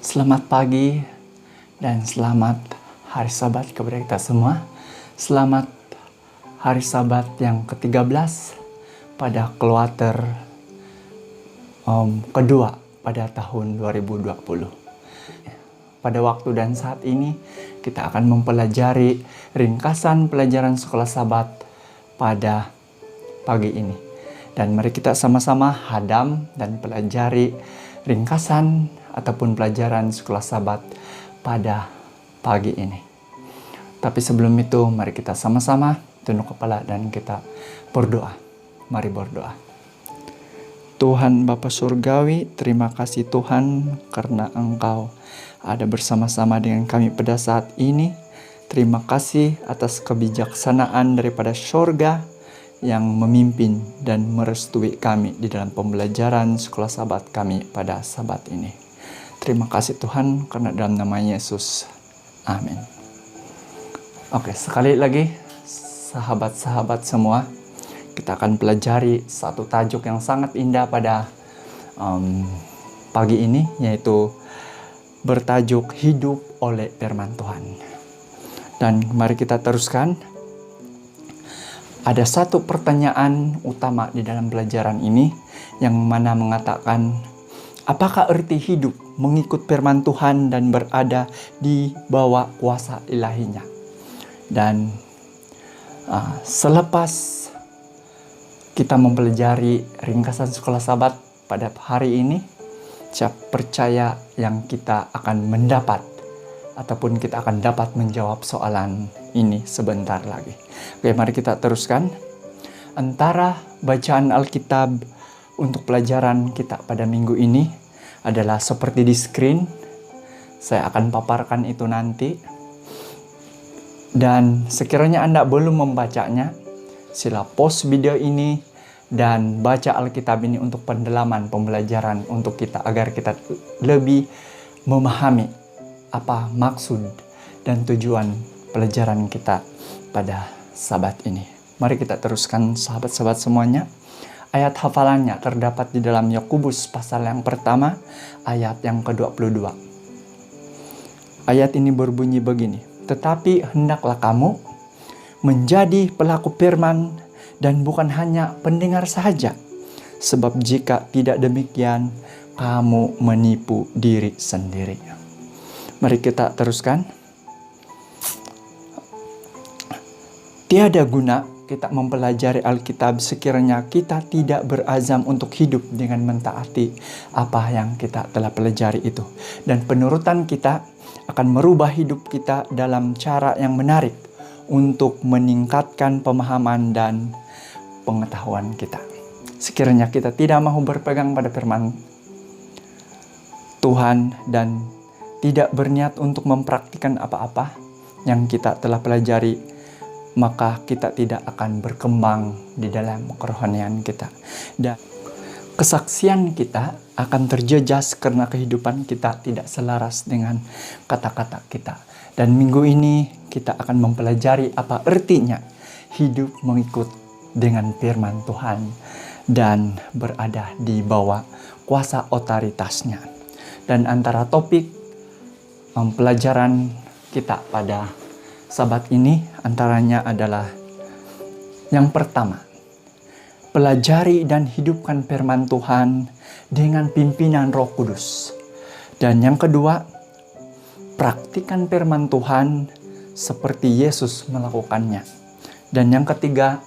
Selamat pagi dan selamat hari Sabat kepada kita semua. Selamat hari Sabat yang ke-13 pada kuarter kedua pada tahun 2020. Pada waktu dan saat ini kita akan mempelajari ringkasan pelajaran sekolah Sabat pada pagi ini. Dan mari kita sama-sama hadam dan pelajari ringkasan ataupun pelajaran sekolah Sabat pada pagi ini. Tapi sebelum itu, mari kita sama-sama tunduk kepala dan kita berdoa. Mari berdoa. Tuhan Bapa Surgawi, terima kasih Tuhan karena Engkau ada bersama-sama dengan kami pada saat ini. Terima kasih atas kebijaksanaan daripada surga yang memimpin dan merestui kami di dalam pembelajaran sekolah Sabat kami pada Sabat ini. Terima kasih Tuhan karena dalam nama Yesus. Amin. Oke, sekali lagi sahabat-sahabat semua, kita akan pelajari satu tajuk yang sangat indah pada pagi ini, yaitu bertajuk hidup oleh firman Tuhan. Dan mari kita teruskan. Ada satu pertanyaan utama di dalam pelajaran ini yang mana mengatakan, apakah arti hidup mengikut firman Tuhan dan berada di bawah kuasa ilahinya? Dan selepas kita mempelajari ringkasan sekolah Sabat pada hari ini, saya percaya yang kita akan mendapat ataupun kita akan dapat menjawab soalan ini sebentar lagi. Oke, mari kita teruskan. Antara bacaan Alkitab untuk pelajaran kita pada minggu ini adalah seperti di screen. Saya akan paparkan itu nanti. Dan sekiranya Anda belum membacanya, sila pause video ini dan baca Alkitab ini untuk pendalaman pembelajaran untuk kita agar kita lebih memahami apa maksud dan tujuan pelajaran kita pada Sabat ini. Mari kita teruskan sahabat-sahabat semuanya. Ayat hafalannya terdapat di dalam Yakobus pasal yang pertama, ayat yang ke-22. Ayat ini berbunyi begini, tetapi hendaklah kamu menjadi pelaku firman dan bukan hanya pendengar saja. Sebab jika tidak demikian, kamu menipu diri sendiri. Mari kita teruskan. Tiada guna kita mempelajari Alkitab sekiranya kita tidak berazam untuk hidup dengan mentaati apa yang kita telah pelajari itu. Dan penurutan kita akan merubah hidup kita dalam cara yang menarik untuk meningkatkan pemahaman dan pengetahuan kita. Sekiranya kita tidak mau berpegang pada firman Tuhan dan tidak berniat untuk mempraktikkan apa-apa yang kita telah pelajari, maka kita tidak akan berkembang di dalam kerohanian kita. Dan kesaksian kita akan terjejas karena kehidupan kita tidak selaras dengan kata-kata kita. Dan minggu ini kita akan mempelajari apa artinya hidup mengikut dengan firman Tuhan dan berada di bawah kuasa otoritasnya. Dan antara topik pelajaran kita pada Sabat ini antaranya adalah yang pertama, pelajari dan hidupkan firman Tuhan dengan pimpinan Roh Kudus. Dan yang kedua, praktikan firman Tuhan seperti Yesus melakukannya. Dan yang ketiga,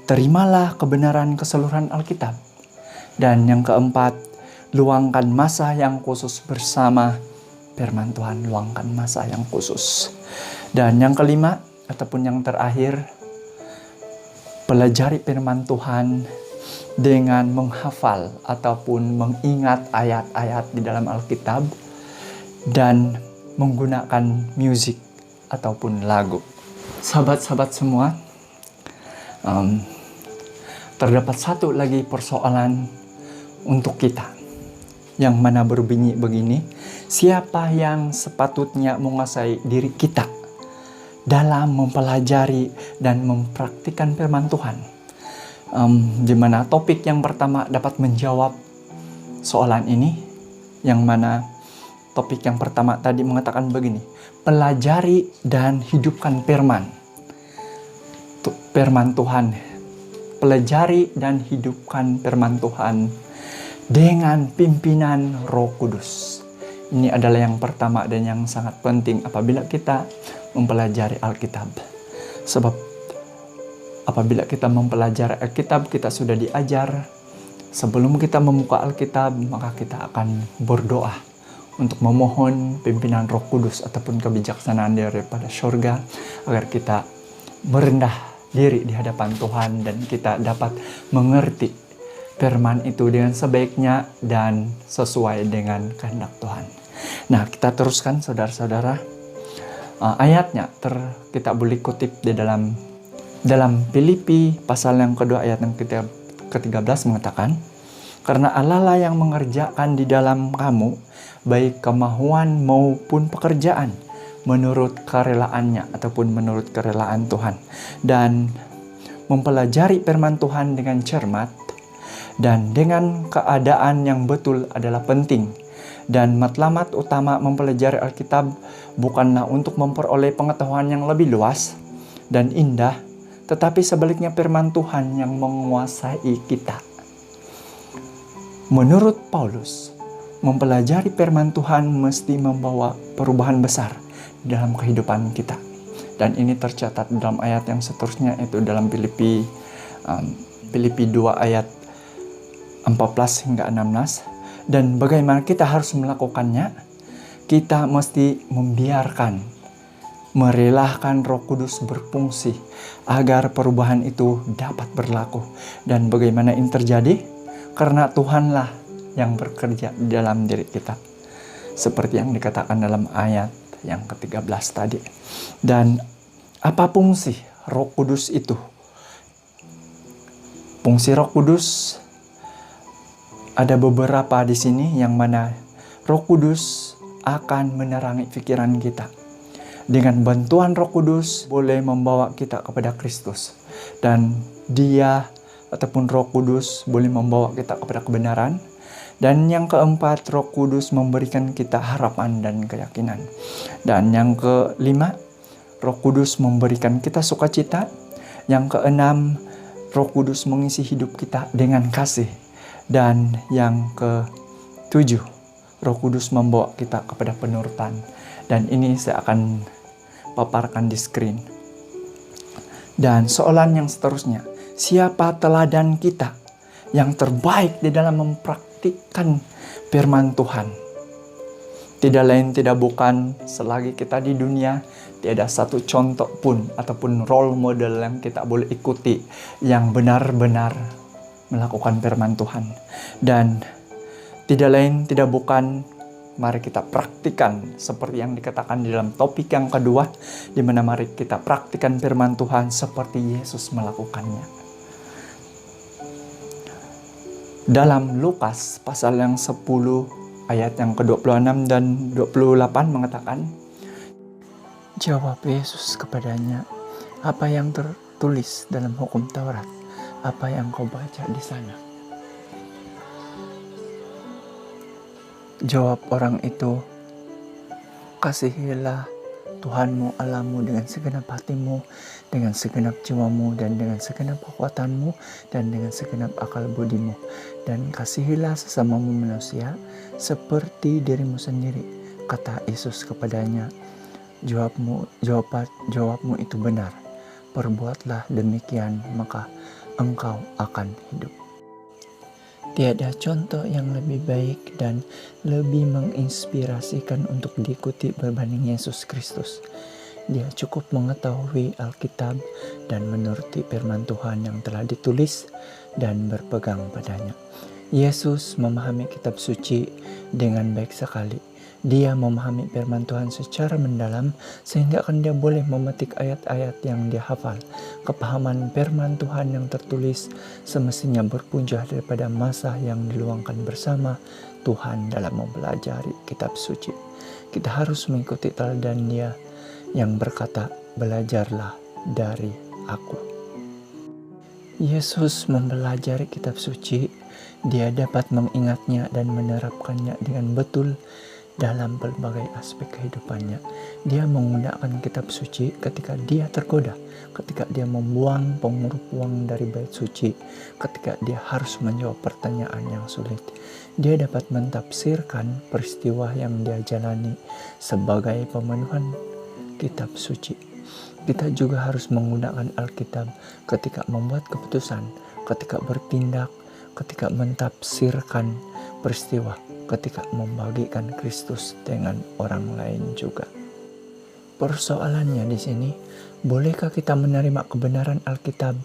terimalah kebenaran keseluruhan Alkitab. Dan yang keempat, luangkan masa yang khusus bersama firman Tuhan, luangkan masa yang khusus. Dan yang kelima ataupun yang terakhir, pelajari firman Tuhan dengan menghafal ataupun mengingat ayat-ayat di dalam Alkitab dan menggunakan musik ataupun lagu. Sahabat-sahabat semua, terdapat satu lagi persoalan untuk kita yang mana berbunyi begini, siapa yang sepatutnya menguasai diri kita dalam mempelajari dan mempraktikkan firman Tuhan? Di mana topik yang pertama dapat menjawab soalan ini, yang mana topik yang pertama tadi mengatakan begini, pelajari dan hidupkan firman. Firman Tuhan. Pelajari dan hidupkan firman Tuhan dengan pimpinan Roh Kudus. Ini adalah yang pertama dan yang sangat penting apabila kita mempelajari Alkitab. Sebab apabila kita mempelajari Alkitab, kita sudah diajar sebelum kita membuka Alkitab, maka kita akan berdoa untuk memohon pimpinan Roh Kudus ataupun kebijaksanaan daripada surga agar kita merendah diri di hadapan Tuhan dan kita dapat mengerti firman itu dengan sebaiknya dan sesuai dengan kehendak Tuhan. Nah, kita teruskan saudara-saudara. Ayatnya kita boleh kutip di dalam Filipi pasal yang kedua ayat yang ke-13 mengatakan, karena Allah lah yang mengerjakan di dalam kamu baik kemahuan maupun pekerjaan menurut kerelaannya ataupun menurut kerelaan Tuhan, dan mempelajari firman Tuhan dengan cermat dan dengan keadaan yang betul adalah penting. Dan matlamat utama mempelajari Alkitab bukanlah untuk memperoleh pengetahuan yang lebih luas dan indah, tetapi sebaliknya firman Tuhan yang menguasai kita. Menurut Paulus, mempelajari firman Tuhan mesti membawa perubahan besar dalam kehidupan kita. Dan ini tercatat dalam ayat yang seterusnya, itu dalam Filipi 2 ayat 14 hingga 16. Dan bagaimana kita harus melakukannya? Kita mesti merelahkan Roh Kudus berfungsi agar perubahan itu dapat berlaku. Dan bagaimana ini terjadi? Karena Tuhanlah yang bekerja di dalam diri kita. Seperti yang dikatakan dalam ayat yang ke-13 tadi. Dan apa fungsi Roh Kudus itu? Fungsi Roh Kudus ada beberapa di sini, yang mana Roh Kudus akan menerangi pikiran kita. Dengan bantuan Roh Kudus boleh membawa kita kepada Kristus. Dan Dia ataupun Roh Kudus boleh membawa kita kepada kebenaran. Dan yang keempat, Roh Kudus memberikan kita harapan dan keyakinan. Dan yang kelima, Roh Kudus memberikan kita sukacita. Yang keenam, Roh Kudus mengisi hidup kita dengan kasih. Dan yang ke-7, Roh Kudus membawa kita kepada penurutan. Dan ini saya akan paparkan di screen. Dan soalan yang seterusnya, siapa teladan kita yang terbaik di dalam mempraktikkan firman Tuhan? Tidak lain tidak bukan, selagi kita di dunia, tiada satu contoh pun ataupun role model yang kita boleh ikuti yang benar-benar melakukan firman Tuhan. Dan tidak lain tidak bukan, mari kita praktikan seperti yang dikatakan di dalam topik yang kedua, di mana mari kita praktikan firman Tuhan seperti Yesus melakukannya. Dalam Lukas pasal yang 10 ayat yang ke-26 dan 28 mengatakan, jawab Yesus kepadanya, apa yang tertulis dalam hukum Taurat? Apa yang kau baca di sana? Jawab orang itu, kasihilah Tuhanmu Allahmu dengan segenap hatimu, dengan segenap jiwamu, dan dengan segenap kekuatanmu, dan dengan segenap akal budimu. Dan kasihilah sesamamu manusia seperti dirimu sendiri. Kata Yesus kepadanya, jawabmu itu benar. Perbuatlah demikian, maka engkau akan hidup. Tiada contoh yang lebih baik dan lebih menginspirasikan untuk diikuti berbanding Yesus Kristus. Dia cukup mengetahui Alkitab dan menuruti firman Tuhan yang telah ditulis dan berpegang padanya. Yesus memahami kitab suci dengan baik sekali. Dia memahami firman Tuhan secara mendalam sehingga dia boleh memetik ayat-ayat yang dia hafal. Kepahaman firman Tuhan yang tertulis semestinya berpunca daripada masa yang diluangkan bersama Tuhan dalam mempelajari kitab suci. Kita harus mengikuti teladan Dia yang berkata, belajarlah dari aku. Yesus mempelajari kitab suci, Dia dapat mengingatnya dan menerapkannya dengan betul dalam berbagai aspek kehidupannya. Dia menggunakan kitab suci ketika dia tergoda, ketika dia membuang pengurup uang dari bait suci, ketika dia harus menjawab pertanyaan yang sulit. Dia dapat mentafsirkan peristiwa yang dia jalani sebagai pemenuhan kitab suci. Kita juga harus menggunakan Alkitab ketika membuat keputusan, ketika bertindak, ketika mentafsirkan peristiwa, ketika membagikan Kristus dengan orang lain juga. Persoalannya di sini, bolehkah kita menerima kebenaran Alkitab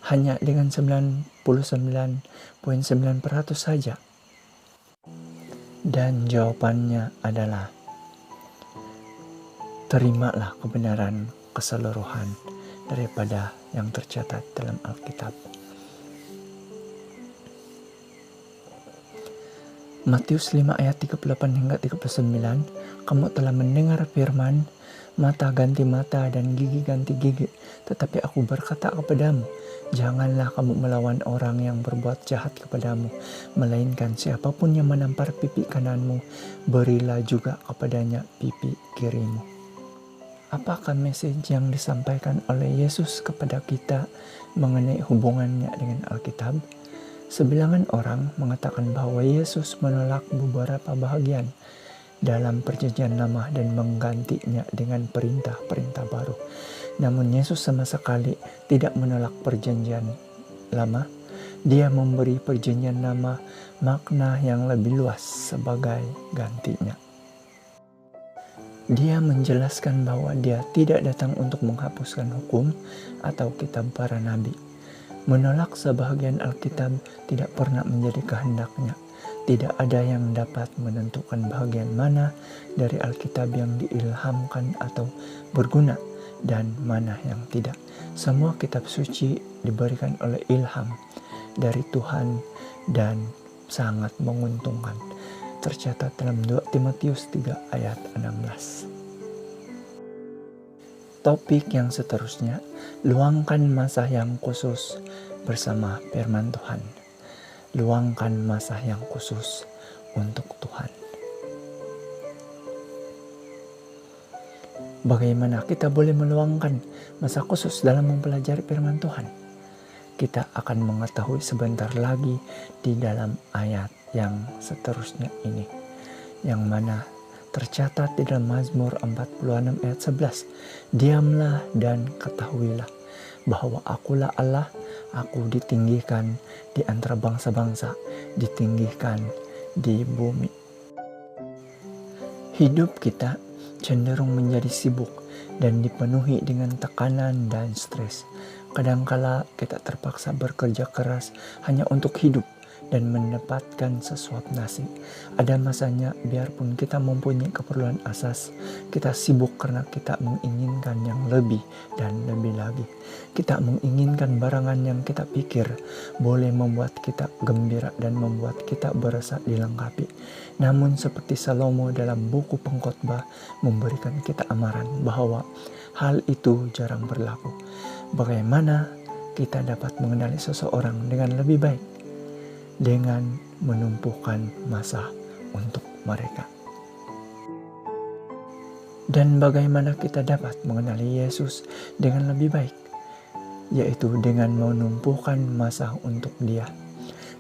hanya dengan 99,9% saja? Dan jawabannya adalah, terimalah kebenaran keseluruhan daripada yang tercatat dalam Alkitab. Matius 5 ayat 38 hingga 39, kamu telah mendengar firman, mata ganti mata dan gigi ganti gigi. Tetapi aku berkata kepadamu, janganlah kamu melawan orang yang berbuat jahat kepadamu, melainkan siapapun yang menampar pipi kananmu, berilah juga kepadanya pipi kirimu. Apakah message yang disampaikan oleh Yesus kepada kita mengenai hubungannya dengan Alkitab? Sebilangan orang mengatakan bahwa Yesus menolak beberapa bahagian dalam perjanjian lama dan menggantinya dengan perintah-perintah baru. Namun Yesus sama sekali tidak menolak perjanjian lama. Dia memberi perjanjian lama makna yang lebih luas sebagai gantinya. Dia menjelaskan bahwa dia tidak datang untuk menghapuskan hukum atau kitab para nabi. Menolak sebahagian Alkitab tidak pernah menjadi kehendaknya. Tidak ada yang dapat menentukan bahagian mana dari Alkitab yang diilhamkan atau berguna dan mana yang tidak. Semua kitab suci diberikan oleh ilham dari Tuhan dan sangat menguntungkan. Tercatat dalam 2 Timotius 3 ayat 16. Topik yang seterusnya, luangkan masa yang khusus bersama firman Tuhan. Luangkan masa yang khusus untuk Tuhan. Bagaimana kita boleh meluangkan masa khusus dalam mempelajari firman Tuhan? Kita akan mengetahui sebentar lagi di dalam ayat yang seterusnya ini, yang mana tercatat di dalam Mazmur 46 ayat 11. Diamlah dan ketahuilah bahwa akulah Allah, aku ditinggikan di antara bangsa-bangsa, ditinggikan di bumi. Hidup kita cenderung menjadi sibuk dan dipenuhi dengan tekanan dan stres. Kadangkala kita terpaksa bekerja keras hanya untuk hidup dan mendapatkan sesuap nasi. Ada masanya biarpun kita mempunyai keperluan asas, kita sibuk karena kita menginginkan yang lebih dan lebih lagi. Kita menginginkan barangan yang kita pikir boleh membuat kita gembira dan membuat kita berasa dilengkapi. Namun seperti Salomo dalam buku Pengkhotbah memberikan kita amaran bahwa hal itu jarang berlaku. Bagaimana kita dapat mengenali seseorang dengan lebih baik? Dengan menumpukan masa untuk mereka. Dan bagaimana kita dapat mengenali Yesus dengan lebih baik? Yaitu dengan menumpukan masa untuk Dia.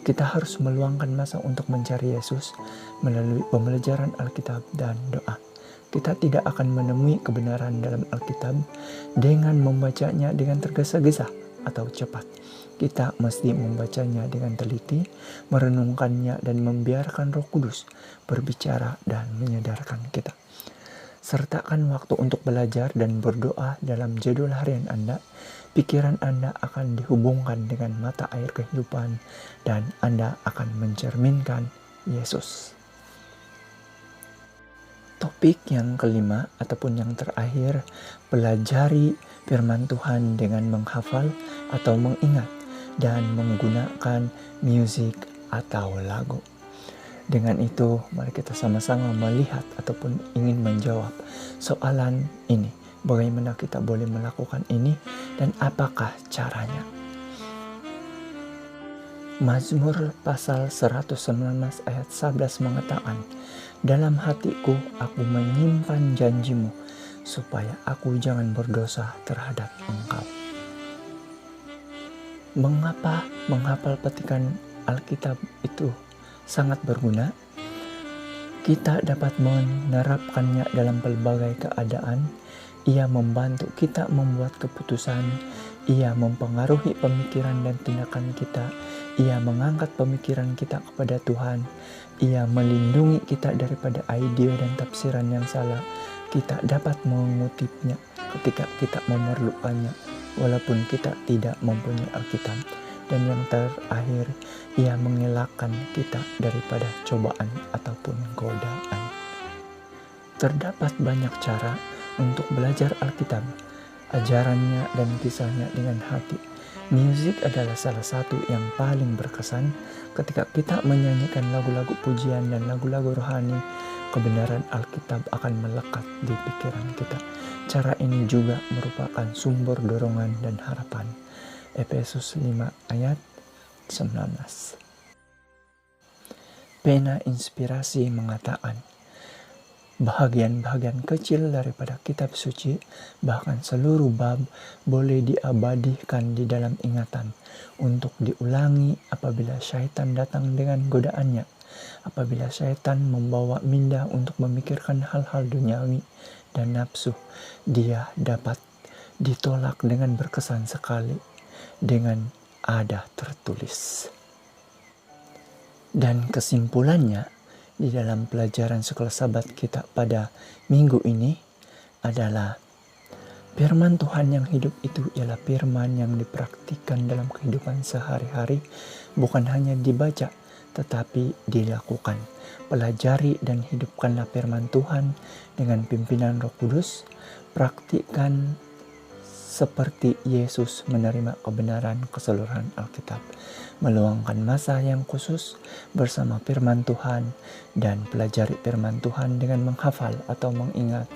Kita harus meluangkan masa untuk mencari Yesus melalui pembelajaran Alkitab dan doa. Kita tidak akan menemui kebenaran dalam Alkitab dengan membacanya dengan tergesa-gesa atau cepat. Kita mesti membacanya dengan teliti, merenungkannya dan membiarkan Roh Kudus berbicara dan menyadarkan kita. Sertakan waktu untuk belajar dan berdoa dalam jadwal harian Anda. Pikiran Anda akan dihubungkan dengan mata air kehidupan dan Anda akan mencerminkan Yesus. Topik yang kelima ataupun yang terakhir, pelajari firman Tuhan dengan menghafal atau mengingat dan menggunakan musik atau lagu. Dengan itu, mari kita sama-sama melihat ataupun ingin menjawab soalan ini. Bagaimana kita boleh melakukan ini dan apakah caranya? Mazmur pasal 119 ayat 11 mengatakan, "Dalam hatiku aku menyimpan janjimu, supaya aku jangan berdosa terhadap Engkau." Mengapa menghafal petikan Alkitab itu sangat berguna? Kita dapat menerapkannya dalam berbagai keadaan. Ia membantu kita membuat keputusan. Ia mempengaruhi pemikiran dan tindakan kita. Ia mengangkat pemikiran kita kepada Tuhan. Ia melindungi kita daripada ide dan tafsiran yang salah. Kita dapat mengutipnya ketika kita memerlukannya, walaupun kita tidak mempunyai Alkitab. Dan yang terakhir, ia mengelakkan kita daripada cobaan ataupun godaan. Terdapat banyak cara untuk belajar Alkitab, ajarannya dan kisahnya dengan hati. Musik adalah salah satu yang paling berkesan. Ketika kita menyanyikan lagu-lagu pujian dan lagu-lagu rohani, kebenaran Alkitab akan melekat di pikiran kita. Cara ini juga merupakan sumber dorongan dan harapan. Efesus 5 ayat 19. Pena Inspirasi mengatakan, bahagian-bahagian kecil daripada kitab suci, bahkan seluruh bab, boleh diabadikan di dalam ingatan untuk diulangi apabila syaitan datang dengan godaannya. Apabila syaitan membawa minda untuk memikirkan hal-hal duniawi dan nafsu, dia dapat ditolak dengan berkesan sekali dengan ada tertulis. Dan kesimpulannya, di dalam pelajaran sekolah sahabat kita pada minggu ini adalah firman Tuhan yang hidup itu ialah firman yang dipraktikkan dalam kehidupan sehari-hari, bukan hanya dibaca tetapi dilakukan. Pelajari dan hidupkanlah firman Tuhan dengan pimpinan Roh Kudus. Praktikkan seperti Yesus menerima kebenaran keseluruhan Alkitab. Meluangkan masa yang khusus bersama firman Tuhan dan pelajari firman Tuhan dengan menghafal atau mengingat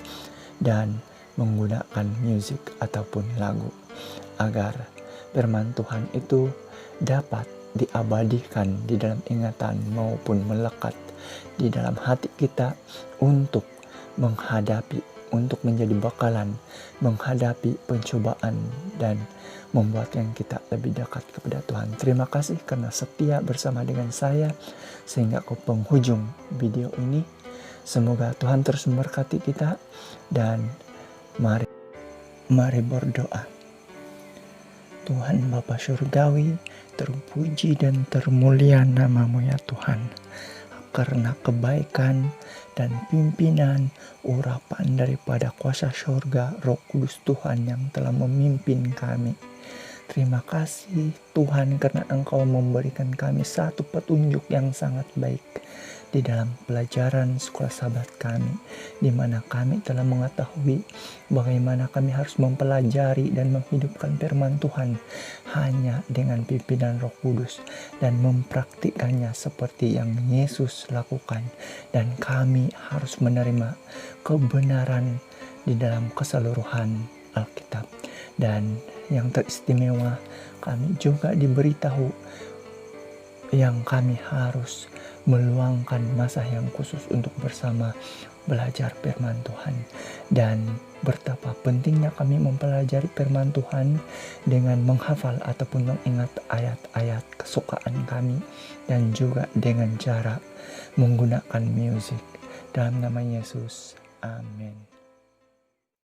dan menggunakan musik ataupun lagu agar firman Tuhan itu dapat diabadikan di dalam ingatan maupun melekat di dalam hati kita untuk menjadi bakalan menghadapi pencobaan dan membuatkan kita lebih dekat kepada Tuhan. Terima kasih karena setia bersama dengan saya sehingga ke penghujung video ini. Semoga Tuhan terus memberkati kita dan mari berdoa. Tuhan Bapa Surgawi, terpuji dan termulia nama-Mu ya Tuhan. Karena kebaikan dan pimpinan urapan daripada kuasa surga Roh Kudus Tuhan yang telah memimpin kami. Terima kasih Tuhan karena Engkau memberikan kami satu petunjuk yang sangat baik di dalam pelajaran sekolah sahabat kami, di mana kami telah mengetahui bagaimana kami harus mempelajari dan menghidupkan firman Tuhan hanya dengan pimpinan Roh Kudus dan mempraktikkannya seperti yang Yesus lakukan, dan kami harus menerima kebenaran di dalam keseluruhan Alkitab. Dan yang teristimewa, kami juga diberitahu yang kami harus meluangkan masa yang khusus untuk bersama belajar firman Tuhan. Dan betapa pentingnya kami mempelajari firman Tuhan dengan menghafal ataupun mengingat ayat-ayat kesukaan kami, dan juga dengan cara menggunakan musik. Dalam nama Yesus, amin.